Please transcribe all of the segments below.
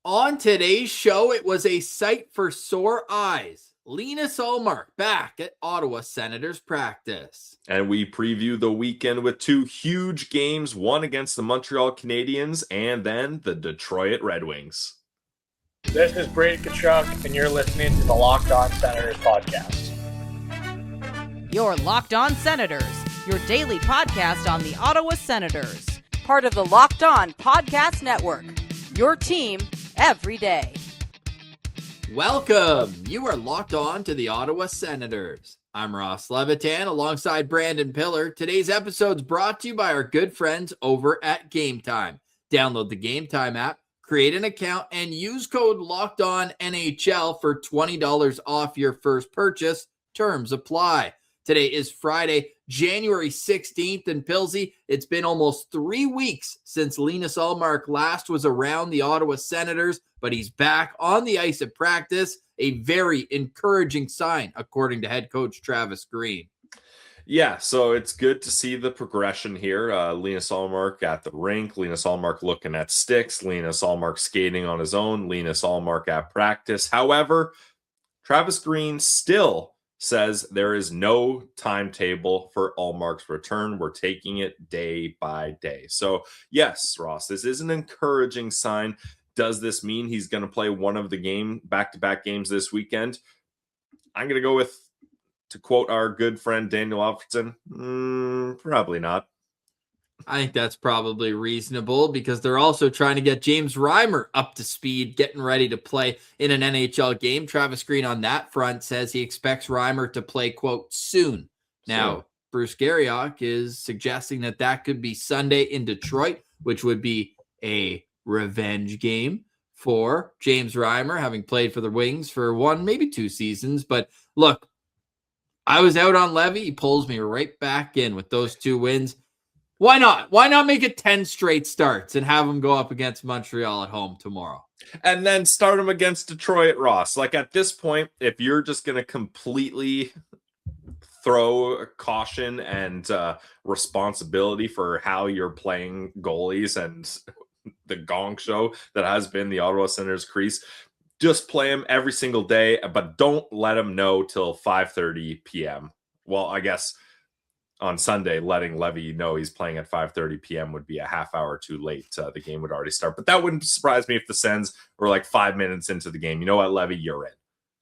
On today's show, it was a sight for sore eyes. Linus Ullmark back at Ottawa Senators practice. And we preview the weekend with two huge games, one against the Montreal Canadiens and then the Detroit Red Wings. This is Brady Tkachuk, and you're listening to the Locked On Senators podcast. Your Locked On Senators, your daily podcast on the Ottawa Senators. Part of the Locked On Podcast Network, your team every day. Welcome. You are locked on to the Ottawa Senators. I'm Ross Levitan alongside Brandon Piller. Today's episode is brought to you by our good friends over at Game Time. Download the Game Time app, create an account, and use code LOCKEDONNHL for $20 off your first purchase. Terms apply. Today is Friday, January 16th, and Pilsy, it's been almost 3 weeks since Linus Ullmark last was around the Ottawa Senators, but he's back on the ice at practice, a very encouraging sign, according to head coach Travis Green. Yeah, so it's good to see the progression here. Linus Ullmark at the rink, Linus Ullmark looking at sticks, Linus Ullmark skating on his own, Linus Ullmark at practice. However, Travis Green still says there is no timetable for Ullmark's return. We're taking it day by day. So yes, Ross, this is an encouraging sign. Does this mean he's going to play one of the back-to-back games this weekend? I'm going to go with, to quote our good friend Daniel Alfredson, probably not. I think that's probably reasonable because they're also trying to get James Reimer up to speed, getting ready to play in an NHL game. Travis Green on that front says he expects Reimer to play, quote, soon. Now, Bruce Garriock is suggesting that could be Sunday in Detroit, which would be a revenge game for James Reimer, having played for the Wings for one, maybe 2 seasons. But look, I was out on Levy. He pulls me right back in with those 2 wins. Why not? Why not make it 10 straight starts and have them go up against Montreal at home tomorrow? And then start them against Detroit, Ross. Like at this point, if you're just going to completely throw caution and responsibility for how you're playing goalies and the gong show that has been the Ottawa Senators crease, just play them every single day, but don't let them know till 5:30 p.m. Well, I guess on Sunday, letting Levy know he's playing at 5:30 p.m. would be a half hour too late. The game would already start. But that wouldn't surprise me if the Sens were like 5 minutes into the game. You know what, Levy, you're in.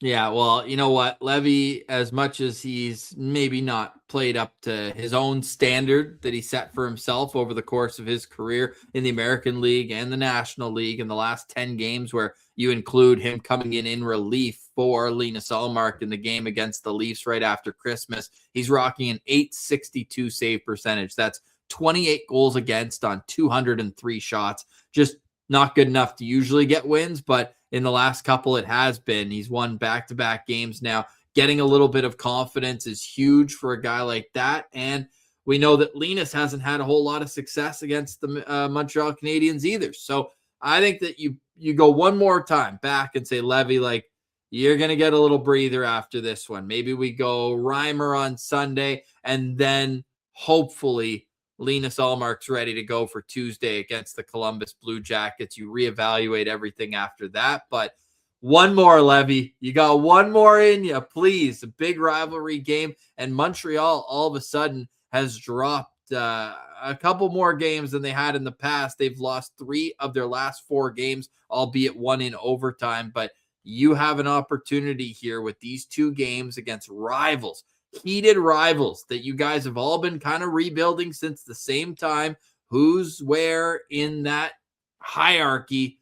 Yeah, well, you know what? Levy, as much as he's maybe not played up to his own standard that he set for himself over the course of his career in the American League and the National League in the last 10 games, where you include him coming in relief for Linus Ullmark in the game against the Leafs right after Christmas, he's rocking an .862 save percentage. That's 28 goals against on 203 shots. Just not good enough to usually get wins, but in the last couple, it has been. He's won back-to-back games now. Getting a little bit of confidence is huge for a guy like that. And we know that Linus hasn't had a whole lot of success against the Montreal Canadiens either. So I think that you go one more time back and say, Levy, like, you're going to get a little breather after this one. Maybe we go Reimer on Sunday, and then hopefully Linus Ullmark's ready to go for Tuesday against the Columbus Blue Jackets. You reevaluate everything after that. But one more, Levy. You got one more in you, please. A big rivalry game. And Montreal all of a sudden has dropped a couple more games than they had in the past. They've lost 3 of their last 4 games, albeit 1 in overtime. But you have an opportunity here with these 2 games against rivals. Heated rivals that you guys have all been kind of rebuilding since the same time. Who's where in that hierarchy?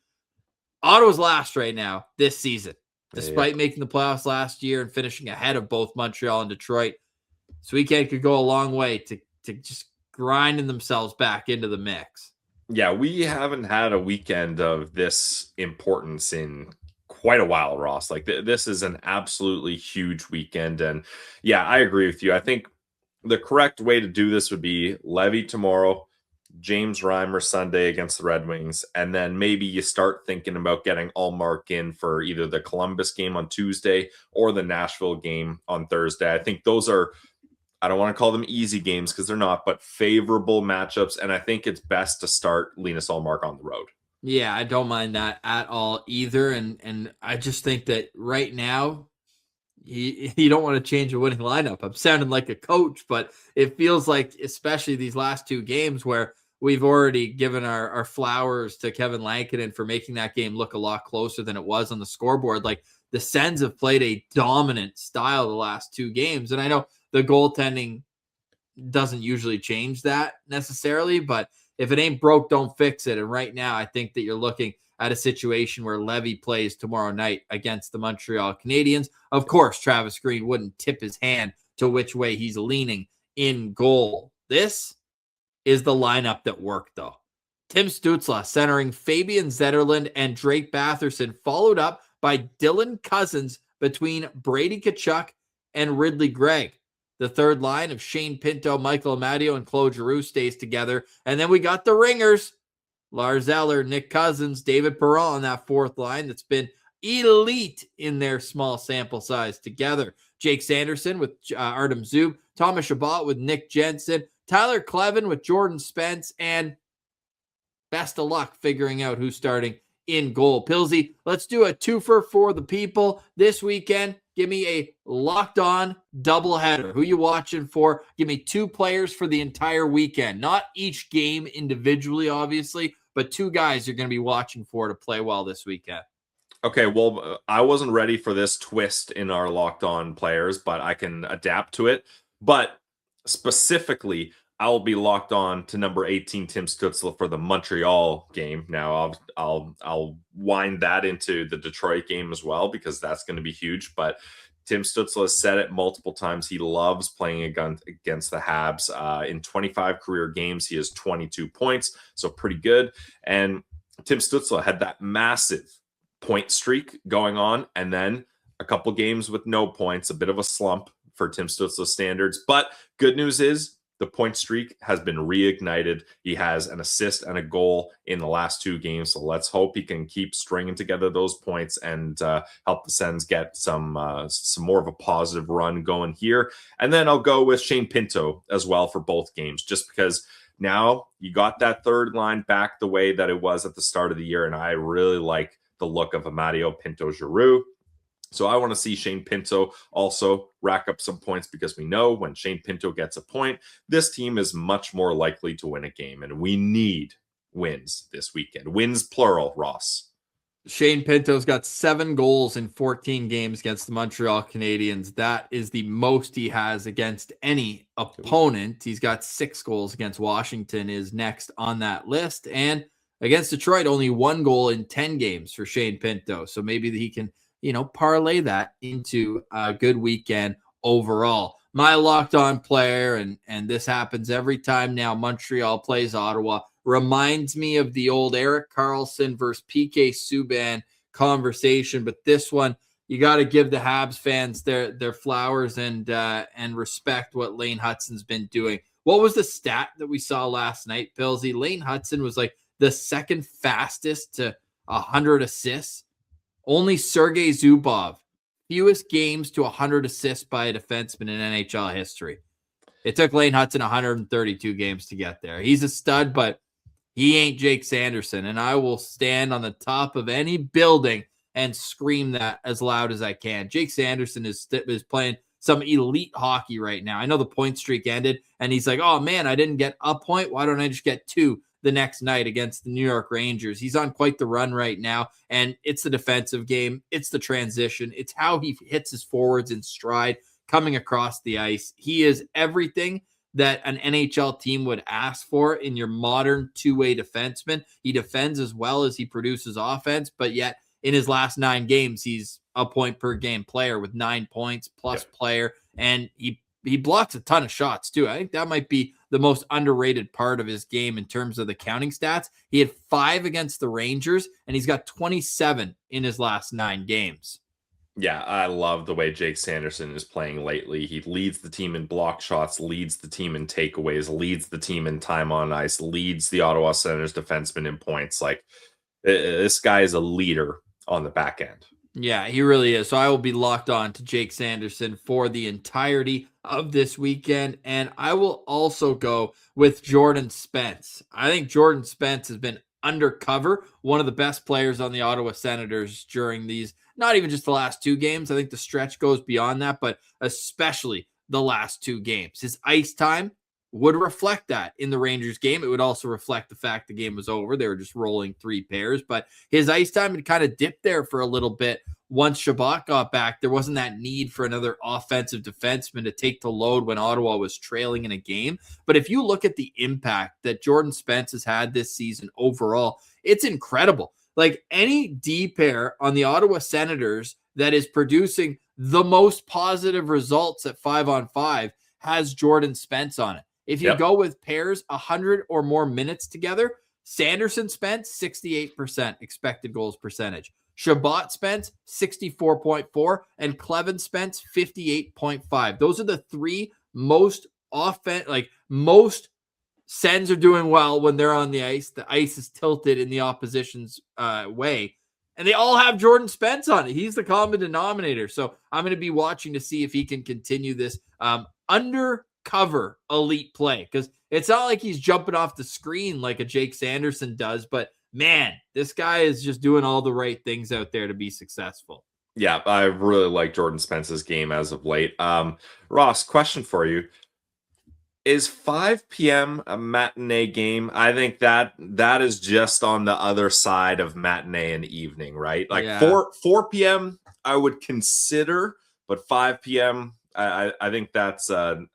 Ottawa's last right now this season, despite making the playoffs last year and finishing ahead of both Montreal and Detroit. This weekend could go a long way to just grinding themselves back into the mix. Yeah, we haven't had a weekend of this importance in quite a while, Ross. Like this is an absolutely huge weekend. And yeah, I agree with you. I think the correct way to do this would be Levy tomorrow, James Reimer Sunday against the Red Wings. And then maybe you start thinking about getting Ullmark in for either the Columbus game on Tuesday or the Nashville game on Thursday. I think those are, I don't want to call them easy games because they're not, but favorable matchups. And I think it's best to start Linus Ullmark on the road. Yeah, I don't mind that at all either. And I just think that right now, you don't want to change a winning lineup. I'm sounding like a coach, but it feels like, especially these last two games where we've already given our flowers to Kevin Lankinen for making that game look a lot closer than it was on the scoreboard. Like, the Sens have played a dominant style the last two games. And I know the goaltending doesn't usually change that necessarily, but if it ain't broke, don't fix it. And right now, I think that you're looking at a situation where Levy plays tomorrow night against the Montreal Canadiens. Of course, Travis Green wouldn't tip his hand to which way he's leaning in goal. This is the lineup that worked, though. Tim Stützle centering Fabian Zetterlund and Drake Batherson, followed up by Dylan Cousins between Brady Tkachuk and Ridley Gregg. The third line of Shane Pinto, Michael Amadio, and Claude Giroux stays together. And then we got the ringers, Lars Eller, Nick Cousins, David Perron on that fourth line that's been elite in their small sample size together. Jake Sanderson with Artem Zub, Thomas Chabot with Nick Jensen, Tyler Klevin with Jordan Spence, and best of luck figuring out who's starting in goal. Pilsy, let's do a twofer for the people this weekend. Give me a locked on doubleheader. Who you watching for? Give me two players for the entire weekend. Not each game individually, obviously, but two guys you're going to be watching for to play well this weekend. Okay, well, I wasn't ready for this twist in our locked on players, but I can adapt to it. But specifically, I'll be locked on to number 18, Tim Stützle, for the Montreal game. Now, I'll wind that into the Detroit game as well, because that's going to be huge. But Tim Stützle has said it multiple times. He loves playing against the Habs. In 25 career games, he has 22 points, so pretty good. And Tim Stützle had that massive point streak going on, and then a couple games with no points, a bit of a slump for Tim Stützle standards. But good news is, the point streak has been reignited. He has an assist and a goal in the last two games. So let's hope he can keep stringing together those points and help the Sens get some more of a positive run going here. And then I'll go with Shane Pinto as well for both games, just because now you got that third line back the way that it was at the start of the year. And I really like the look of Amadio, Pinto, Giroux. So I want to see Shane Pinto also rack up some points, because we know when Shane Pinto gets a point, this team is much more likely to win a game. And we need wins this weekend. Wins plural, Ross. Shane Pinto's got 7 goals in 14 games against the Montreal Canadiens. That is the most he has against any opponent. He's got 6 goals against Washington is next on that list. And against Detroit, only 1 goal in 10 games for Shane Pinto. So maybe he can, parlay that into a good weekend overall. My locked on player, and this happens every time now Montreal plays Ottawa, reminds me of the old Erik Karlsson versus PK Subban conversation. But this one, you got to give the Habs fans their flowers and respect what Lane Hutson's been doing. What was the stat that we saw last night, Pillsy? Lane Hutson was like the second fastest to 100 assists. Only Sergei Zubov, fewest games to 100 assists by a defenseman in NHL history. It took Lane Hutson 132 games to get there. He's a stud, but he ain't Jake Sanderson. And I will stand on the top of any building and scream that as loud as I can. Jake Sanderson is playing some elite hockey right now. I know the point streak ended, and he's like, oh, man, I didn't get a point. Why don't I just get 2 the next night against the New York Rangers? He's on quite the run right now, and it's the defensive game. It's the transition. It's how he hits his forwards in stride coming across the ice. He is everything that an NHL team would ask for in your modern two-way defenseman. He defends as well as he produces offense, but yet in his last 9 games, he's a point per game player with 9 points plus player, and he blocks a ton of shots too. I think that might be the most underrated part of his game in terms of the counting stats. He had 5 against the Rangers, and he's got 27 in his last 9 games. Yeah, I love the way Jake Sanderson is playing lately. He leads the team in block shots, leads the team in takeaways, leads the team in time on ice, leads the Ottawa Senators defenseman in points. Like, this guy is a leader on the back end. Yeah, he really is. So I will be locked on to Jake Sanderson for the entirety of this weekend. And I will also go with Jordan Spence. I think Jordan Spence has been undercover one of the best players on the Ottawa Senators during these, not even just the last 2 games. I think the stretch goes beyond that, but especially the last 2 games. His ice time would reflect that in the Rangers game. It would also reflect the fact the game was over. They were just rolling 3 pairs, but his ice time had kind of dipped there for a little bit. Once Shabbat got back, there wasn't that need for another offensive defenseman to take the load when Ottawa was trailing in a game. But if you look at the impact that Jordan Spence has had this season overall, it's incredible. Like, any D pair on the Ottawa Senators that is producing the most positive results at 5-on-5 has Jordan Spence on it. If you go with pairs 100 or more minutes together, Sanderson Spence, 68% expected goals percentage. Shabbat Spence, 64.4, and Cleven Spence, 58.5. Those are the 3 most most Sens are doing well when they're on the ice. The ice is tilted in the opposition's way, and they all have Jordan Spence on it. He's the common denominator. So I'm going to be watching to see if he can continue this undercover elite play, because it's not like he's jumping off the screen like a Jake Sanderson does, but man, this guy is just doing all the right things out there to be successful. Yeah, I really like Jordan Spence's game as of late. Ross, question for you. Is 5 p.m. a matinee game? I think that is just on the other side of matinee and evening, right? Like 4 p.m. I would consider, but 5 p.m. I think that's an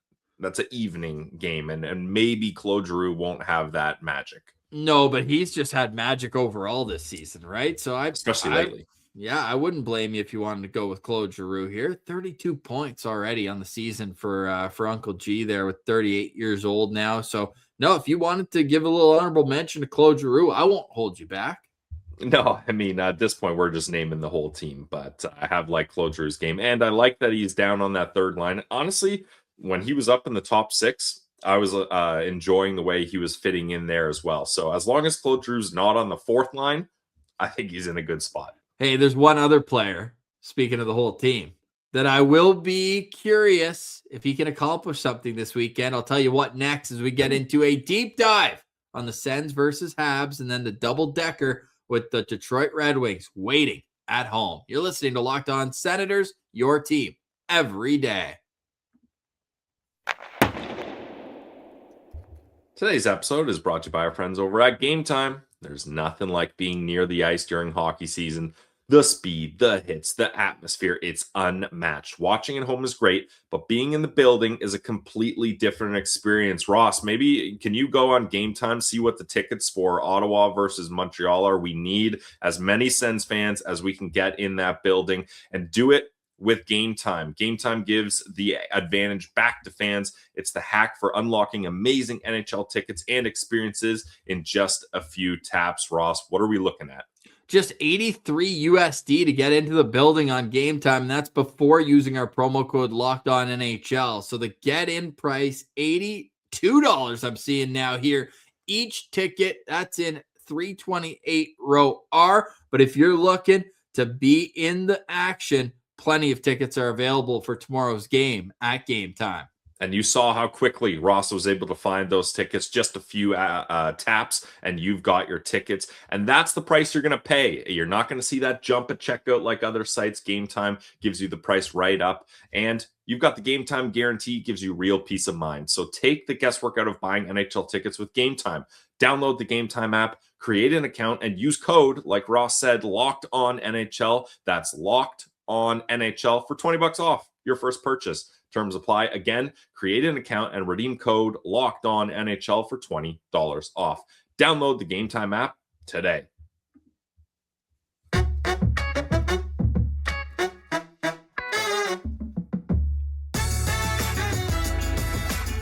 evening game, and maybe Claude Giroux won't have that magic. No, but he's just had magic overall this season, right? So especially lately. I wouldn't blame you if you wanted to go with Claude Giroux here. 32 points already on the season for Uncle G there, with 38 years old now. So no, if you wanted to give a little honorable mention to Claude Giroux, I won't hold you back. No, I mean, at this point, we're just naming the whole team, but I have liked Claude Giroux's game, and I like that he's down on that third line. Honestly, when he was up in the top 6, I was enjoying the way he was fitting in there as well. So as long as Claude Giroux's not on the 4th line, I think he's in a good spot. Hey, there's one other player, speaking of the whole team, that I will be curious if he can accomplish something this weekend. I'll tell you what next as we get into a deep dive on the Sens versus Habs, and then the double-decker with the Detroit Red Wings waiting at home. You're listening to Locked On Senators, your team every day. Today's episode is brought to you by our friends over at Game Time. There's nothing like being near the ice during hockey season. The speed, the hits, the atmosphere, it's unmatched. Watching at home is great, but being in the building is a completely different experience. Ross, maybe can you go on Game Time, see what the tickets for Ottawa versus Montreal are? We need as many Sens fans as we can get in that building, and do it with Game Time. Game Time gives the advantage back to fans. It's the hack for unlocking amazing NHL tickets and experiences in just a few taps. Ross, what are we looking at? Just $83 USD to get into the building on Game Time. And that's before using our promo code Locked On NHL. So the get-in price, $82 I'm seeing now here. Each ticket, that's in 328 row R. But if you're looking to be in the action, plenty of tickets are available for tomorrow's game at Game Time. And you saw how quickly Ross was able to find those tickets, just a few taps, and you've got your tickets. And that's the price you're going to pay. You're not going to see that jump at checkout like other sites. Game Time gives you the price right up. And you've got the Game Time guarantee, gives you real peace of mind. So take the guesswork out of buying NHL tickets with Game Time. Download the Game Time app, create an account, and use code, like Ross said, Locked On NHL. That's Locked On NHL for $20 off your first purchase. Terms apply. Again, create an account and redeem code Locked On NHL for $20 off. Download the Game Time app today.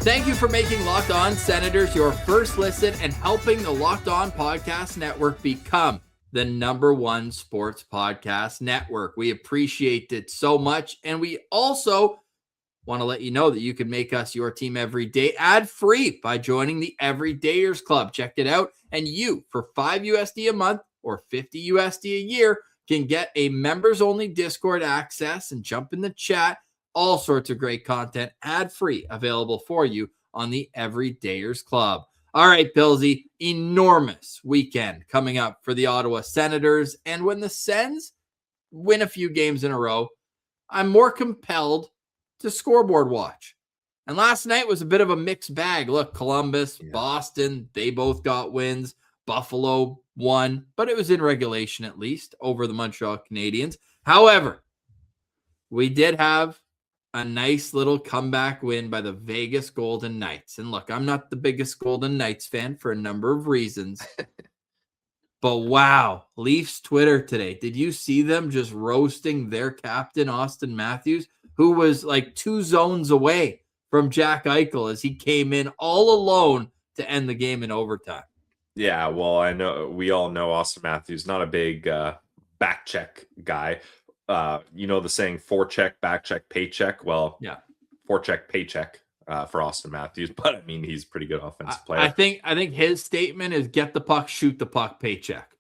Thank you for making Locked On Senators your first listen and helping the Locked On Podcast Network become the #1 sports podcast network. We appreciate it so much. And we also want to let you know that you can make us your team every day ad-free by joining the Everydayers Club. Check it out. And you, for $5 USD a month or $50 USD a year, can get a members-only Discord access and jump in the chat. All sorts of great content ad-free available for you on the Everydayers Club. All right, Pillsy, enormous weekend coming up for the Ottawa Senators. And when the Sens win a few games in a row, I'm more compelled to scoreboard watch. And last night was a bit of a mixed bag. Look, Columbus, Boston, they both got wins. Buffalo won, but it was in regulation at least over the Montreal Canadiens. However, we did have a nice little comeback win by the Vegas Golden Knights. And look, I'm not the biggest Golden Knights fan for a number of reasons. But wow, Leafs Twitter today. Did you see them just roasting their captain, Austin Matthews, who was like 2 zones away from Jack Eichel as he came in all alone to end the game in overtime? Yeah, well, I know we all know Austin Matthews, not a big back check guy. You know the saying, forecheck, back check, paycheck. Well, yeah, forecheck, paycheck for Austin Matthews, but I mean he's a pretty good offensive player. I think his statement is get the puck, shoot the puck, paycheck.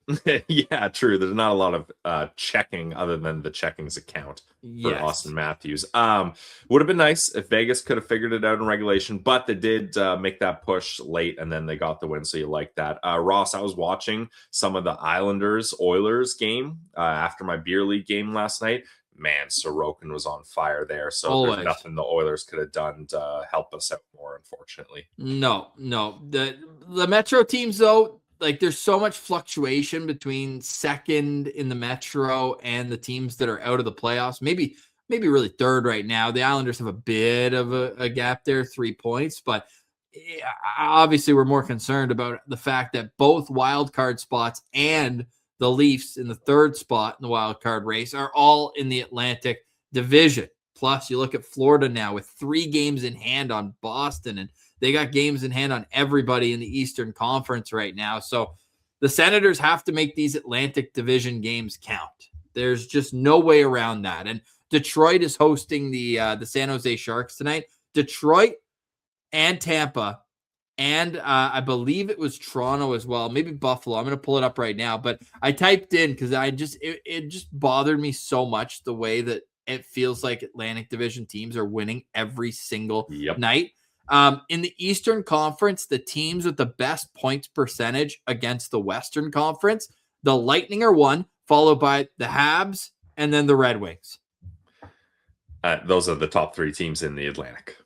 Yeah, true. There's not a lot of checking other than the checkings account for Austin Matthews. Would have been nice if Vegas could have figured it out in regulation, but they did make that push late and then they got the win. So you like that. Ross, I was watching some of the Islanders-Oilers game after my beer league game last night. Man, Sorokin was on fire there. So there's nothing the Oilers could have done to help us out more, unfortunately. No. The Metro teams, though, like there's so much fluctuation between second in the Metro and the teams that are out of the playoffs. Maybe really third right now. The Islanders have a bit of a gap there, 3 points, but obviously we're more concerned about the fact that both wild card spots and the Leafs in the third spot in the wild card race are all in the Atlantic Division. Plus, you look at Florida now with 3 games in hand on Boston, and they got games in hand on everybody in the Eastern Conference right now. So the Senators have to make these Atlantic Division games count. There's just no way around that. And Detroit is hosting the San Jose Sharks tonight. Detroit and Tampa, and I believe it was Toronto as well, maybe Buffalo. I'm going to pull it up right now, but I typed in because it just bothered me so much the way that it feels like Atlantic Division teams are winning every single night. In the Eastern Conference, the teams with the best points percentage against the Western Conference, the Lightning are 1, followed by the Habs, and then the Red Wings. Those are the top 3 teams in the Atlantic.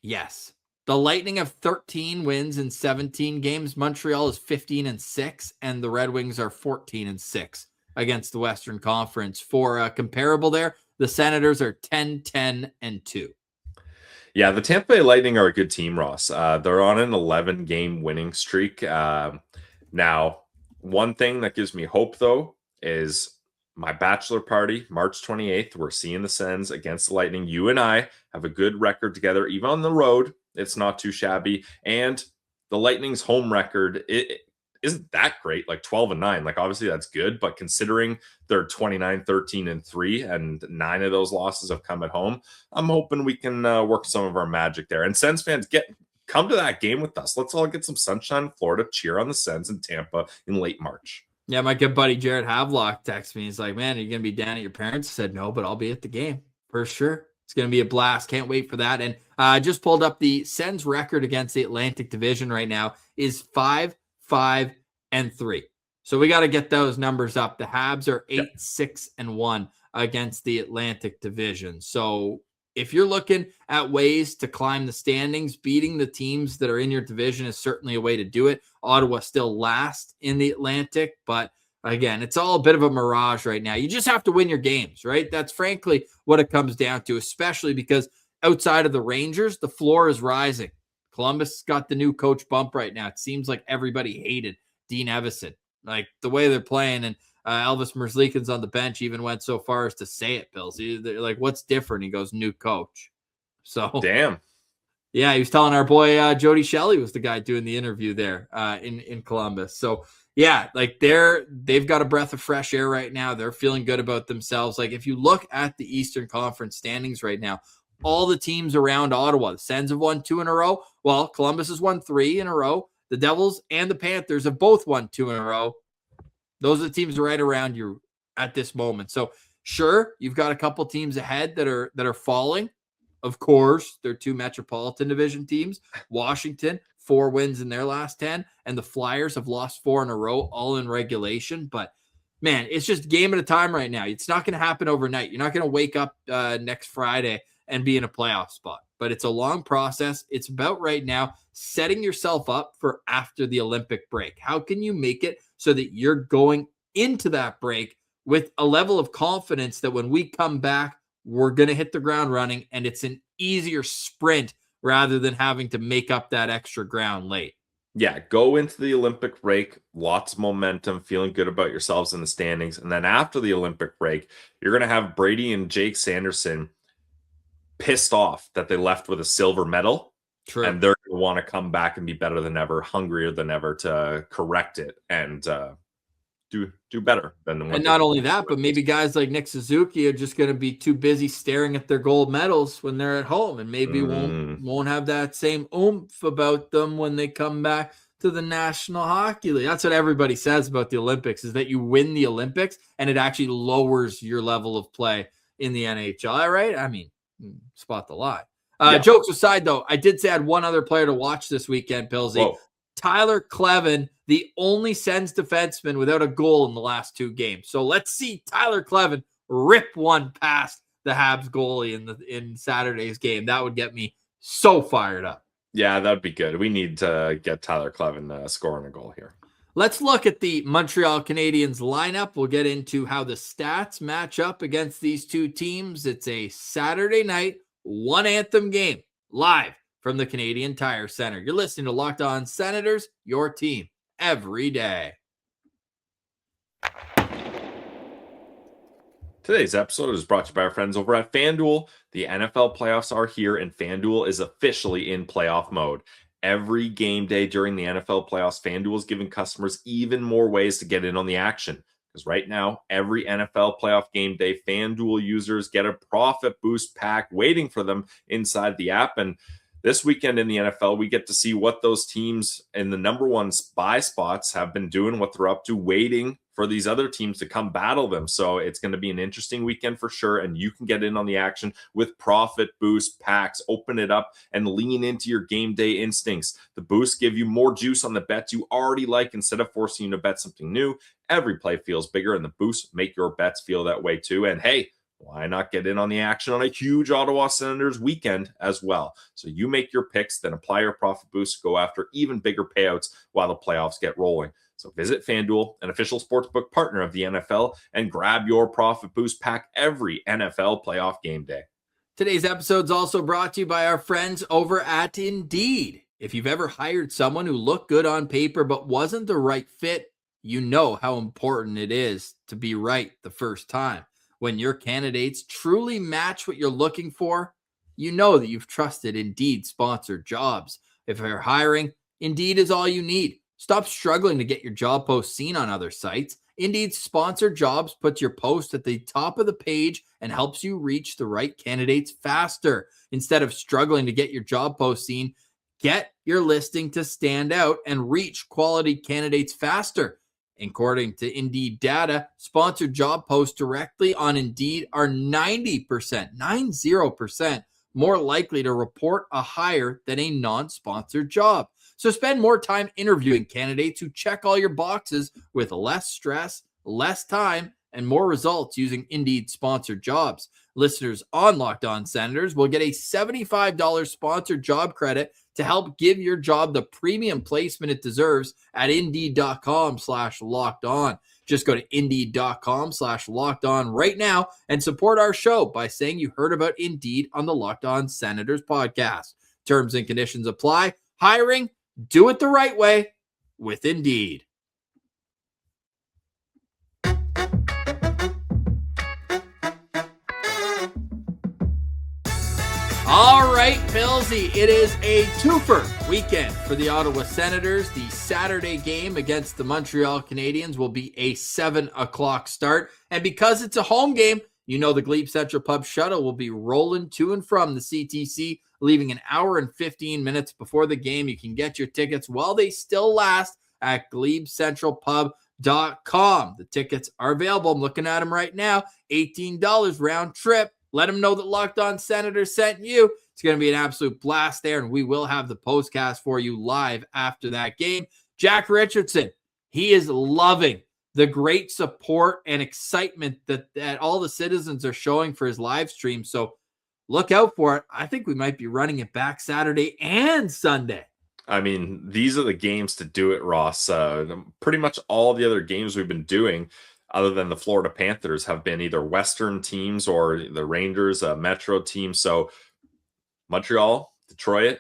Yes. The Lightning have 13 wins in 17 games. Montreal is 15-6, and the Red Wings are 14-6 against the Western Conference. For comparable there, the Senators are 10-10-2. Yeah, the Tampa Bay Lightning are a good team, Ross. They're on an 11-game winning streak. Now, one thing that gives me hope, though, is my bachelor party, March 28th. We're seeing the Sens against the Lightning. You and I have a good record together, even on the road. It's not too shabby. And the Lightning's home record, it isn't that great, like 12-9. Like, obviously, that's good. But considering they're 29-13-3, and 9 of those losses have come at home, I'm hoping we can work some of our magic there. And Sens fans, come to that game with us. Let's all get some sunshine in Florida, cheer on the Sens in Tampa in late March. Yeah, my good buddy Jared Havlock texted me. He's like, man, are you going to be down at your parents'? I said, no, but I'll be at the game for sure. It's going to be a blast. Can't wait for that. And I just pulled up the Sens record against the Atlantic Division right now is 5-5-3. So we got to get those numbers up. The Habs are 8-6-1 against the Atlantic Division. So if you're looking at ways to climb the standings, beating the teams that are in your division is certainly a way to do it. Ottawa still last in the Atlantic, but again, it's all a bit of a mirage right now. You just have to win your games, right? That's frankly what it comes down to, especially because outside of the Rangers, the floor is rising. Columbus got the new coach bump right now. It seems like everybody hated Dean Evison, like the way they're playing. And Elvis Merzlikins on the bench even went so far as to say it, Bills. They're like, what's different? He goes, new coach. So damn. Yeah, he was telling our boy Jody Shelley was the guy doing the interview there in Columbus. So yeah, like they've got a breath of fresh air right now. They're feeling good about themselves. Like if you look at the Eastern Conference standings right now, all the teams around Ottawa, the Sens have won 2 in a row. Well, Columbus has won 3 in a row. The Devils and the Panthers have both won 2 in a row. Those are the teams right around you at this moment. So sure, you've got a couple teams ahead that are falling. Of course, they're 2 Metropolitan Division teams, Washington, 4 wins in their last 10, and the Flyers have lost 4 in a row, all in regulation. But man, it's just game at a time right now. It's not going to happen overnight. You're not going to wake up next Friday and be in a playoff spot, but it's a long process. It's about right now setting yourself up for after the Olympic break. How can you make it so that you're going into that break with a level of confidence that when we come back, we're going to hit the ground running, and it's an easier sprint rather than having to make up that extra ground late. Yeah, go into the Olympic break, lots of momentum, feeling good about yourselves in the standings. And then after the Olympic break, you're going to have Brady and Jake Sanderson pissed off that they left with a silver medal. True. And they're going to want to come back and be better than ever, hungrier than ever to correct it and do better than the one. And not only that, but maybe guys like Nick Suzuki are just going to be too busy staring at their gold medals when they're at home, and maybe won't have that same oomph about them when they come back to the National Hockey League. That's what everybody says about the Olympics, is that you win the Olympics and it actually lowers your level of play in the NHL, right? I mean, spot the lie. Jokes aside, though, I did say I had one other player to watch this weekend, Pillsy. Whoa. Tyler Kleven, the only Sens defenseman without a goal in the last 2 games. So let's see Tyler Kleven rip one past the Habs goalie in Saturday's game. That would get me so fired up. Yeah, that'd be good. We need to get Tyler Kleven scoring a goal here. Let's look at the Montreal Canadiens lineup. We'll get into how the stats match up against these two teams. It's a Saturday night, one anthem game, live from the Canadian Tire Center. You're listening to Locked On Senators, your team every day. Today's episode is brought to you by our friends over at FanDuel. The NFL playoffs are here, and FanDuel is officially in playoff mode. Every game day during the NFL playoffs, FanDuel is giving customers even more ways to get in on the action. Because right now, every NFL playoff game day, FanDuel users get a profit boost pack waiting for them inside the app. And this weekend in the NFL, we get to see what those teams in the number one buy spots have been doing, what they're up to, waiting for these other teams to come battle them. So it's going to be an interesting weekend for sure. And you can get in on the action with profit boost packs. Open it up and lean into your game day instincts. The boosts give you more juice on the bets you already like instead of forcing you to bet something new. Every play feels bigger, and the boosts make your bets feel that way too. And hey, why not get in on the action on a huge Ottawa Senators weekend as well? So you make your picks, then apply your profit boost, go after even bigger payouts while the playoffs get rolling. So visit FanDuel, an official sportsbook partner of the NFL, and grab your profit boost pack every NFL playoff game day. Today's episode is also brought to you by our friends over at Indeed. If you've ever hired someone who looked good on paper but wasn't the right fit, you know how important it is to be right the first time. When your candidates truly match what you're looking for, you know that you've trusted Indeed sponsored jobs. If you're hiring, Indeed is all you need. Stop struggling to get your job post seen on other sites. Indeed sponsored jobs puts your post at the top of the page and helps you reach the right candidates faster. Instead of struggling to get your job post seen, get your listing to stand out and reach quality candidates faster. According to Indeed data, sponsored job posts directly on Indeed are 90% more likely to report a hire than a non-sponsored job. So spend more time interviewing candidates who check all your boxes with less stress, less time, and more results using Indeed sponsored jobs. Listeners on Locked On Senators will get a $75 sponsored job credit to help give your job the premium placement it deserves at Indeed.com/locked-on. Just go to Indeed.com/locked-on right now and support our show by saying you heard about Indeed on the Locked On Senators podcast. Terms and conditions apply. Hiring, do it the right way with Indeed. All right, Pillsy, it is a twofer weekend for the Ottawa Senators. The Saturday game against the Montreal Canadiens will be a 7 o'clock start. And because it's a home game, you know the GLEBE Central Pub shuttle will be rolling to and from the CTC, leaving an hour and 15 minutes before the game. You can get your tickets while they still last at GLEBECentralPub.com. The tickets are available. I'm looking at them right now. $18 round trip. Let them know that Locked On Senators sent you. It's It's going to be an absolute blast there, and we will have the postcast for you live after that game. Jack Richardson, he is loving the great support and excitement that all the citizens are showing for his live stream. So look out for it. I think we might be running it back Saturday and Sunday. I mean, these are the games to do it, Ross. Pretty much all the other games we've been doing, other than the Florida Panthers, have been either Western teams or the Rangers, a Metro team. So Montreal, Detroit,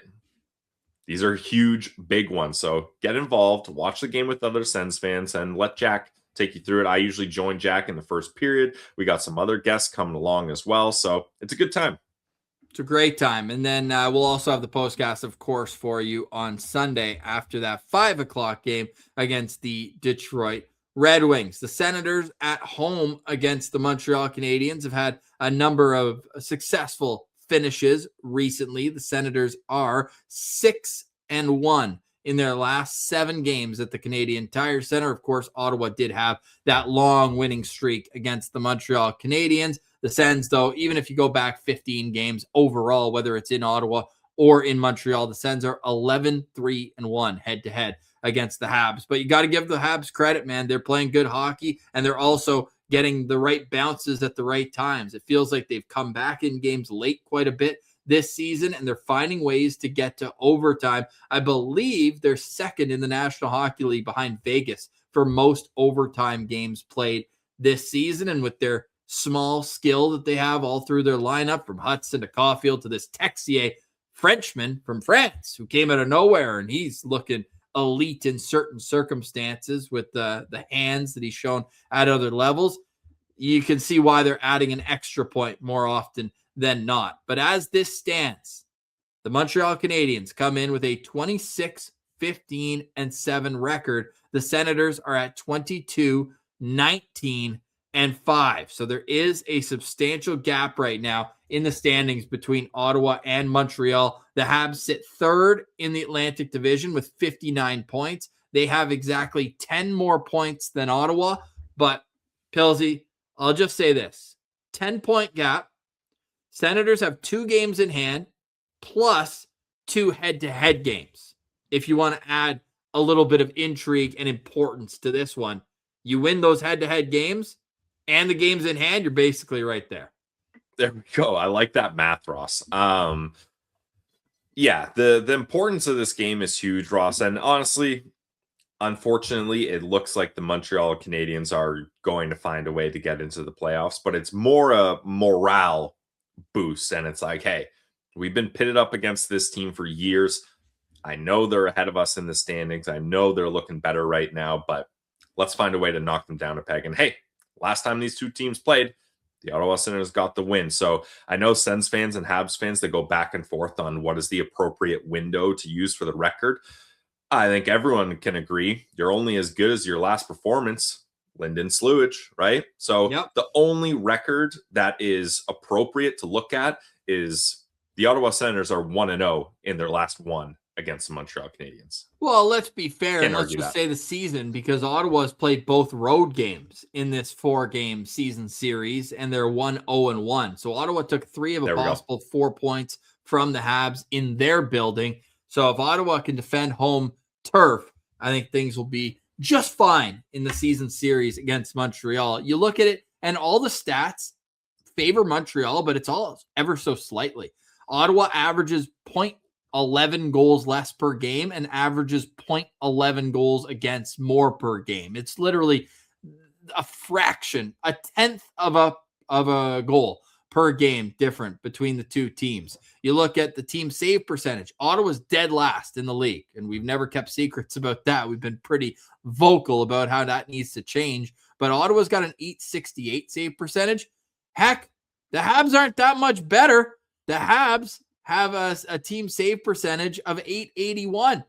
these are huge, big ones. So get involved, watch the game with other Sens fans, and let Jack take you through it. I usually join Jack in the first period. We got some other guests coming along as well. So it's a good time. It's a great time. And then we'll also have the postcast, of course, for you on Sunday after that 5 o'clock game against the Detroit Red Wings. The Senators at home against the Montreal Canadiens have had a number of successful finishes recently. The Senators are 6-1 in their last 7 games at the Canadian Tire Center. Of course, Ottawa did have that long winning streak against the Montreal Canadiens. The Sens, though, even if you go back 15 games overall, whether it's in Ottawa or in Montreal, the Sens are 11-3-1 head-to-head against the Habs. But you got to give the Habs credit, man. They're playing good hockey, and they're also getting the right bounces at the right times. It feels like they've come back in games late quite a bit this season, and they're finding ways to get to overtime. I believe they're second in the National Hockey League behind Vegas for most overtime games played this season. And with their small skill that they have all through their lineup, from Hudson to Caulfield to this Texier Frenchman from France who came out of nowhere, and he's looking elite in certain circumstances with the hands that he's shown at other levels. You can see why they're adding an extra point more often than not. But as this stands, the Montreal Canadiens come in with a 26-15-7 record. The Senators are at 22-19-5. So there is a substantial gap right now in the standings between Ottawa and Montreal. The Habs sit third in the Atlantic Division with 59 points. They have exactly 10 more points than Ottawa. But, Pilsy, I'll just say this. 10-point gap. Senators have 2 games in hand plus 2 head-to-head games. If you want to add a little bit of intrigue and importance to this one, you win those head-to-head games and the games in hand, you're basically right there. There we go. I like that math, Ross. Yeah, the importance of this game is huge, Ross. And honestly, unfortunately, it looks like the Montreal Canadiens are going to find a way to get into the playoffs, but it's more a morale boost. And it's like, hey, we've been pitted up against this team for years. I know they're ahead of us in the standings. I know they're looking better right now, but let's find a way to knock them down a peg. And hey, last time these two teams played, the Ottawa Senators got the win. So I know Sens fans and Habs fans, they go back and forth on what is the appropriate window to use for the record. I think everyone can agree you're only as good as your last performance. Lyndon Sluich, right? So The only record that is appropriate to look at is the Ottawa Senators are 1-0 in their last one against the Montreal Canadiens. Well, let's be fair and let's just say the season, because Ottawa's played both road games in this 4-game season series, and they're 1-0-1. So Ottawa took 3 of a possible 4 points from the Habs in their building. So if Ottawa can defend home turf, I think things will be just fine in the season series against Montreal. You look at it, and all the stats favor Montreal, but it's all ever so slightly. Ottawa averages 0.11 goals less per game and averages 0.11 goals against more per game. It's literally a fraction, a tenth of a goal per game different between the two teams. You look at the team save percentage. Ottawa's dead last in the league, and we've never kept secrets about that. We've been pretty vocal about how that needs to change. But Ottawa's got an .868 save percentage. Heck, the Habs aren't that much better. The Habs have a team save percentage of .881.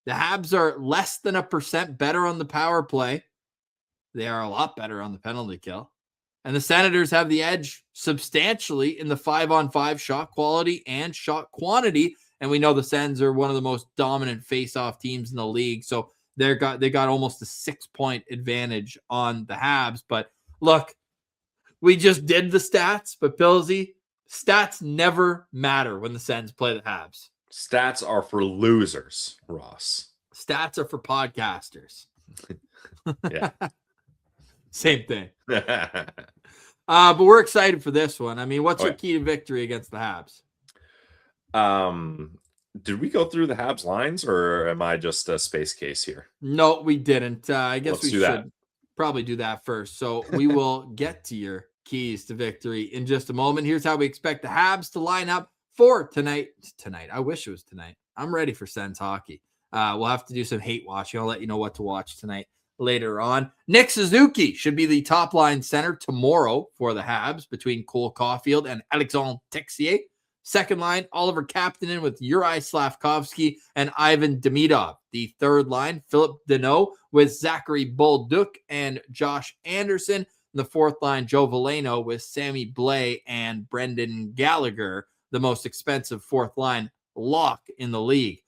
The Habs are less than 1% better on the power play. They are a lot better on the penalty kill. And the Senators have the edge substantially in the 5-on-5 shot quality and shot quantity. And we know the Sens are one of the most dominant face-off teams in the league. So they got almost a 6-point advantage on the Habs. But look, we just did the stats, but Pilsy, Stats never matter when the Sens play the Habs. Stats are for losers, Ross. Stats are for podcasters. Yeah. Same thing. But we're excited for this one. I mean, what's your yeah. key to victory against the Habs? Did we go through the Habs lines, or am I just a space case here? No, we didn't. I guess we should probably do that first. So we will get to your keys to victory in just a moment. Here's how we expect the Habs to line up for tonight. I wish it was tonight. I'm ready for Sens hockey. We'll have to do some hate watching. I'll let you know what to watch tonight later on. Nick Suzuki should be the top line center tomorrow for the Habs between Cole Caulfield and Alexandre Texier. Second line, Oliver Kapanen with Juraj Slavkovsky and Ivan Demidov. The third line, Philip Deneau with Zachary Bolduc and Josh Anderson. And the fourth line, Joe Veleno with Sammy Blais and Brendan Gallagher, the most expensive fourth line lock in the league.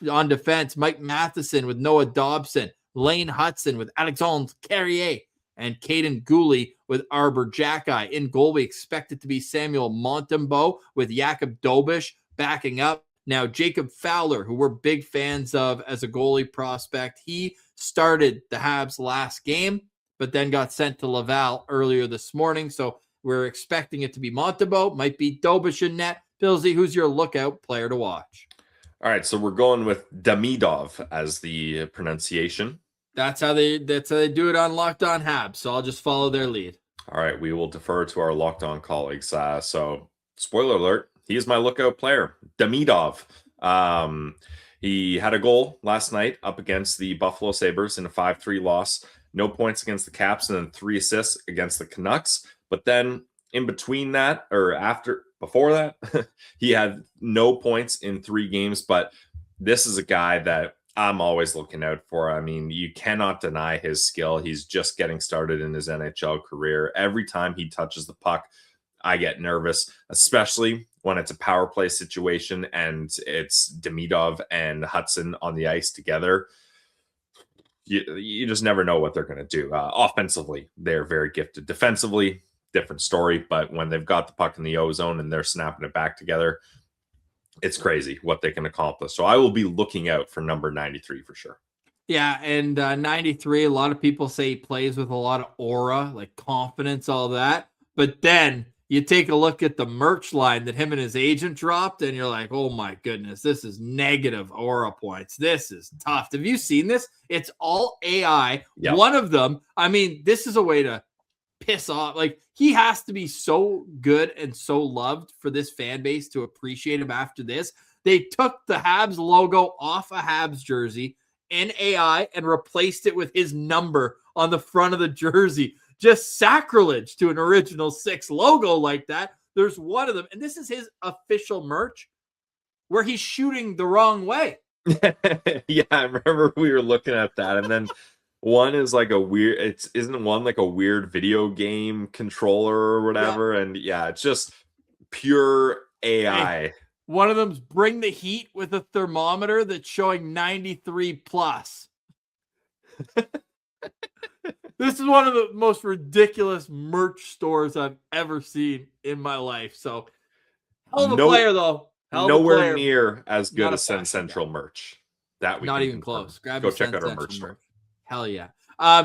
On defense, Mike Matheson with Noah Dobson, Lane Hudson with Alexandre Carrier, and Caden Gooley with Arbor Jacki. In goal, we expect it to be Samuel Montembeault with Jakob Dobish backing up. Now, Jacob Fowler, who we're big fans of as a goalie prospect, he started the Habs last game, but then got sent to Laval earlier this morning. So we're expecting it to be Montembeault, might be Dobish in net. Pilsy, who's your lookout player to watch? All right, so we're going with Demidov as the pronunciation. That's how they do it on Locked On Habs. So I'll just follow their lead. All right, we will defer to our Locked On colleagues. So, spoiler alert, he is my lookout player, Demidov. He had a goal last night up against the Buffalo Sabres in a 5-3 loss. No points against the Caps, and then 3 assists against the Canucks. But then in between that, or before that, he had no points in 3 games. But this is a guy that I'm always looking out for. I mean, you cannot deny his skill. He's just getting started in his NHL career. Every time he touches the puck, I get nervous, especially when it's a power play situation and it's Demidov and Hudson on the ice together. You just never know what they're going to do. Offensively, they're very gifted. Defensively, different story. But when they've got the puck in the O zone and they're snapping it back together, it's crazy what they can accomplish. So I will be looking out for number 93 for sure. Yeah, and 93, a lot of people say he plays with a lot of aura, like confidence, all that. But then you take a look at the merch line that him and his agent dropped, and you're like, oh my goodness, this is negative aura points. This is tough. Have you seen this? It's all AI. Yep. One of them, I mean, this is a way to piss off. Like, he has to be so good and so loved for this fan base to appreciate him after this. They took the Habs logo off a Habs jersey in AI and replaced it with his number on the front of the jersey. Just sacrilege to an original 6 logo like that. There's one of them, and this is his official merch where he's shooting the wrong way. Yeah, I remember we were looking at that, and then one is like a weird, isn't one like a weird video game controller or whatever? Yeah. And yeah, it's just pure AI. Hey, one of them's Bring the Heat with a thermometer that's showing 93 plus. This is one of the most ridiculous merch stores I've ever seen in my life. So, hell of a player, though. Nowhere near as good as Sens Central merch. That we not even close. Go check out our merch store. Hell yeah.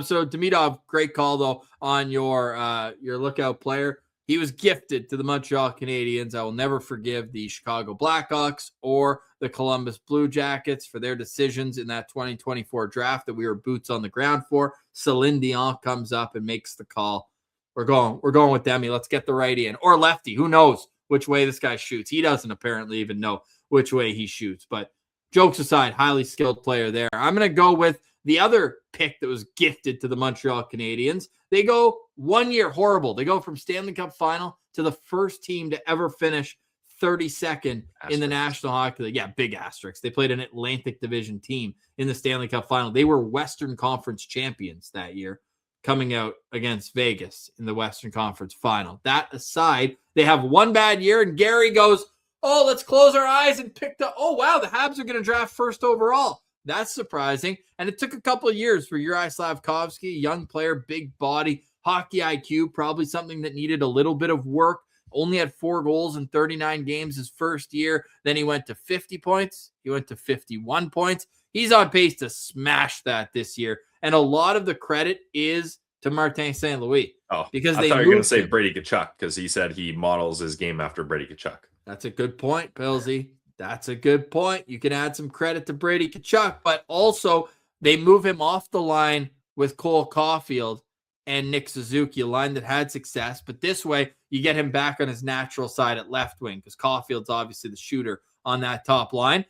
So Demidov, great call though on your lookout player. He was gifted to the Montreal Canadiens. I will never forgive the Chicago Blackhawks or the Columbus Blue Jackets for their decisions in that 2024 draft that we were boots on the ground for. Celine Dion comes up and makes the call. We're going with Demi. Let's get the righty in or lefty. Who knows which way this guy shoots? He doesn't apparently even know which way he shoots. But jokes aside, highly skilled player there. I'm going to go with the other pick that was gifted to the Montreal Canadiens. They go 1 year horrible. They go from Stanley Cup final to the first team to ever finish 32nd in the National Hockey League. Yeah, big asterisks. They played an Atlantic Division team in the Stanley Cup final. They were Western Conference champions that year, coming out against Vegas in the Western Conference final. That aside, they have one bad year, and Gary goes, oh, let's close our eyes and pick oh, wow, the Habs are going to draft first overall. That's surprising. And it took a couple of years for Juraj Slavkovsky, young player, big body, hockey IQ, probably something that needed a little bit of work only had 4 goals in 39 games his first year. Then he went to 50 points. He went to 51 points. He's on pace to smash that this year. And a lot of the credit is to Martin St. Louis. Oh, because I thought you were going to say Brady Tkachuk because he said he models his game after Brady Tkachuk. That's a good point, Pilsy. That's a good point. You can add some credit to Brady Tkachuk, but also they move him off the line with Cole Caulfield and Nick Suzuki, a line that had success. But this way, you get him back on his natural side at left wing because Caulfield's obviously the shooter on that top line.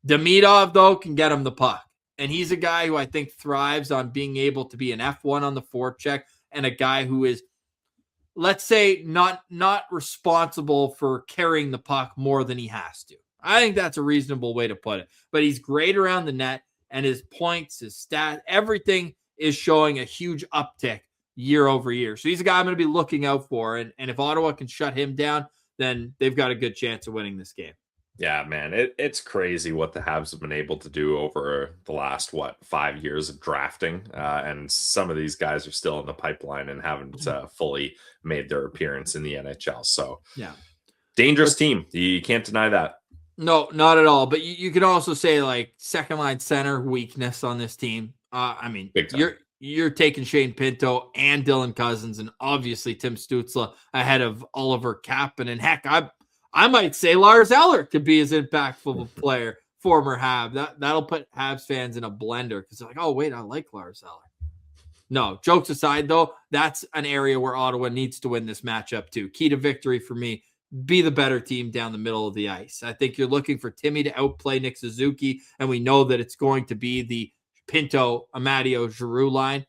Demidov, though, can get him the puck. And he's a guy who I think thrives on being able to be an F1 on the forecheck and a guy who is, let's say, not responsible for carrying the puck more than he has to. I think that's a reasonable way to put it. But he's great around the net, and his points, his stat, everything is showing a huge uptick year over year. So he's a guy I'm going to be looking out for. And if Ottawa can shut him down, then they've got a good chance of winning this game. Yeah, man, it's crazy what the Habs have been able to do over the last, 5 years of drafting. And some of these guys are still in the pipeline and haven't fully made their appearance in the NHL. So, yeah, dangerous team. You can't deny that. No, not at all. But you could also say, like, second line center weakness on this team. I mean, you're taking Shane Pinto and Dylan Cousins and obviously Tim Stützle ahead of Oliver Kapanen. And heck, I might say Lars Eller could be as impactful of a player, former Hab. That'll put Habs fans in a blender because they're like, oh, wait, I like Lars Eller. No, jokes aside, though, that's an area where Ottawa needs to win this matchup, too. Key to victory for me, be the better team down the middle of the ice. I think you're looking for Timmy to outplay Nick Suzuki, and we know that it's going to be the Pinto, Amadio, Giroux line.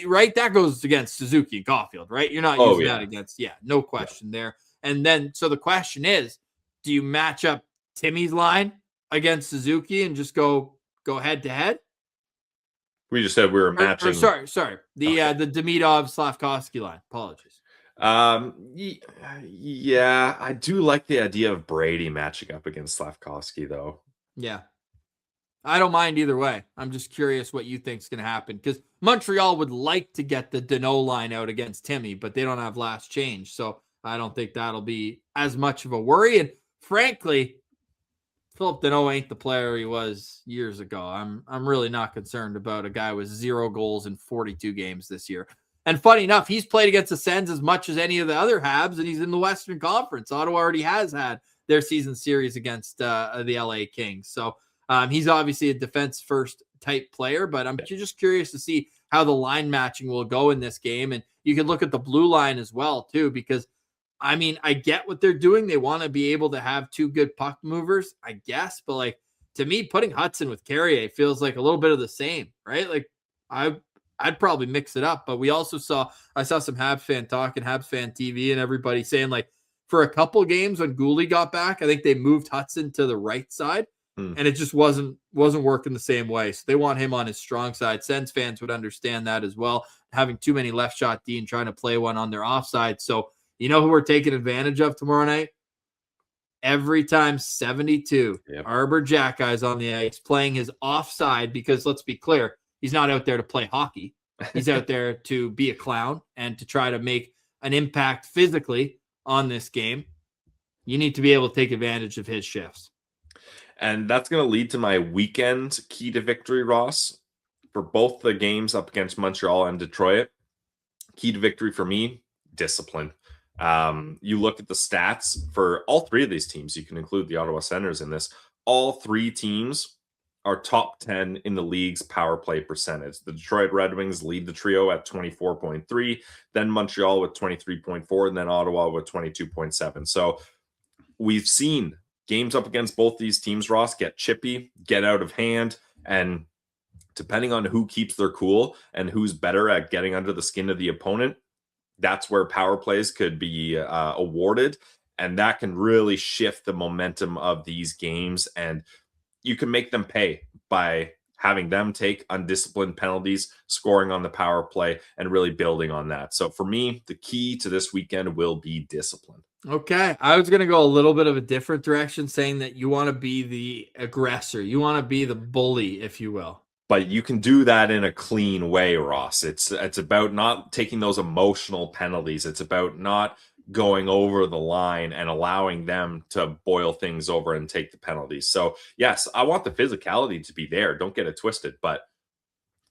Right? That goes against Suzuki and Caulfield, right? You're not using that against, no question there. And then, so the question is, do you match up Timmy's line against Suzuki and just go head to head? We just said we were matching. Sorry. The Demidov-Slavkovsky line. Apologies. Yeah, I do like the idea of Brady matching up against Slavkovsky, though. Yeah. I don't mind either way. I'm just curious what you think is going to happen because Montreal would like to get the Deneau line out against Timmy, but they don't have last change. So I don't think that'll be as much of a worry. And frankly, Philip Deneau ain't the player he was years ago. I'm really not concerned about a guy with 0 goals in 42 games this year. And funny enough, he's played against the Sens as much as any of the other Habs, and he's in the Western Conference. Ottawa already has had their season series against the LA Kings. So he's obviously a defense-first type player, but I'm just curious to see how the line matching will go in this game. And you can look at the blue line as well, too, because I mean, I get what they're doing. They want to be able to have 2 good puck movers, I guess. But, like, to me, putting Hudson with Carrier feels like a little bit of the same, right? Like, I'd probably mix it up. But we also I saw some Habs fan talking, Habs fan TV, and everybody saying, like, for a couple games when Gooley got back, I think they moved Hudson to the right side. And it just wasn't working the same way. So they want him on his strong side. Sens fans would understand that as well, having too many left shot D and trying to play one on their offside. So, you know who we're taking advantage of tomorrow night? Every time 72, Arbor Jackeyes on the ice playing his offside because, let's be clear, he's not out there to play hockey. He's out there to be a clown and to try to make an impact physically on this game. You need to be able to take advantage of his shifts. And that's going to lead to my weekend key to victory, Ross, for both the games up against Montreal and Detroit. Key to victory for me, discipline. You look at the stats for all 3 of these teams. You can include the Ottawa Senators in this. All 3 teams are top 10 in the league's power play percentage. The Detroit Red Wings lead the trio at 24.3, then Montreal with 23.4, and then Ottawa with 22.7. So we've seen games up against both these teams, Ross, get chippy, get out of hand, and depending on who keeps their cool and who's better at getting under the skin of the opponent, that's where power plays could be awarded, and that can really shift the momentum of these games, and you can make them pay by having them take undisciplined penalties, scoring on the power play, and really building on that. So for me, the key to this weekend will be discipline. Okay. I was going to go a little bit of a different direction, saying that you want to be the aggressor. You want to be the bully, if you will. But you can do that in a clean way, Ross. It's about not taking those emotional penalties. It's about not going over the line and allowing them to boil things over and take the penalties. So yes, I want the physicality to be there. Don't get it twisted, but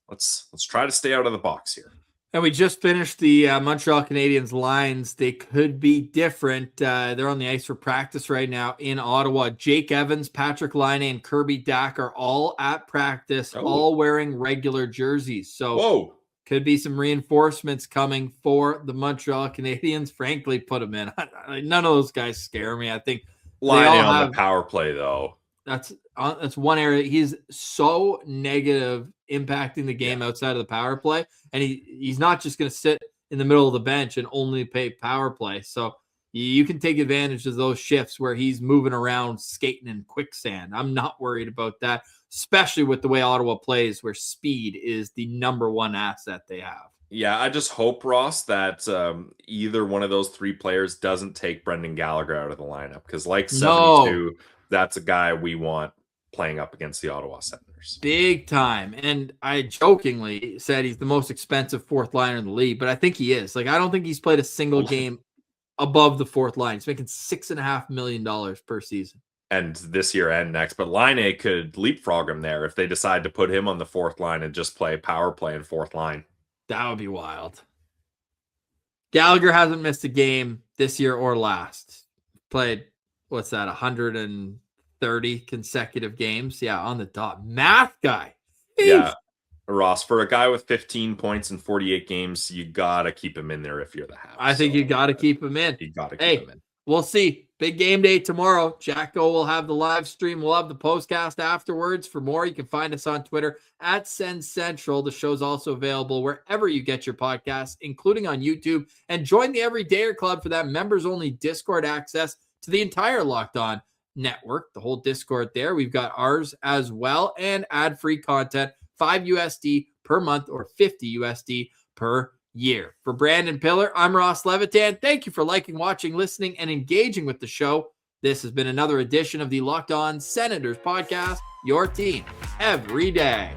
let's try to stay out of the box here. And we just finished the Montreal Canadiens lines. They could be different. They're on the ice for practice right now in Ottawa. Jake Evans, Patrick Laine, and Kirby Dach are all at practice, all wearing regular jerseys. So could be some reinforcements coming for the Montreal Canadiens. Frankly, put them in. None of those guys scare me. I think Laine on the power play, though. That's one area. He's so negative impacting the game outside of the power play. And he's not just going to sit in the middle of the bench and only play power play. So you can take advantage of those shifts where he's moving around, skating in quicksand. I'm not worried about that, especially with the way Ottawa plays, where speed is the number one asset they have. Yeah, I just hope, Ross, that either one of those three players doesn't take Brendan Gallagher out of the lineup. Because like 72, that's a guy we want playing up against the Ottawa Senators. Big time. And I jokingly said he's the most expensive fourth liner in the league, but I think he is. Like, I don't think he's played a single game above the fourth line. He's making $6.5 million per season. And this year and next. But Laine could leapfrog him there if they decide to put him on the fourth line and just play power play and fourth line. That would be wild. Gallagher hasn't missed a game this year or last. Played, 130 consecutive games? Yeah, on the dot. Math guy. Yeah, Ross, for a guy with 15 points in 48 games, you got to keep him in there if you're the Habs. I think you got to keep him in. You got to keep him in. We'll see. Big game day tomorrow. Jacko will have the live stream. We'll have the postcast afterwards. For more, you can find us on Twitter at Sens Central. The show's also available wherever you get your podcasts, including on YouTube. And join the Everydayer Club for that members-only Discord access to the entire Locked On network, the whole Discord there. We've got ours as well, and ad-free content, $5 USD per month or $50 USD per year. For Brandon Piller, I'm Ross Levitan. Thank you for liking, watching, listening, and engaging with the show. This has been another edition of the Locked On Senators podcast, your team every day.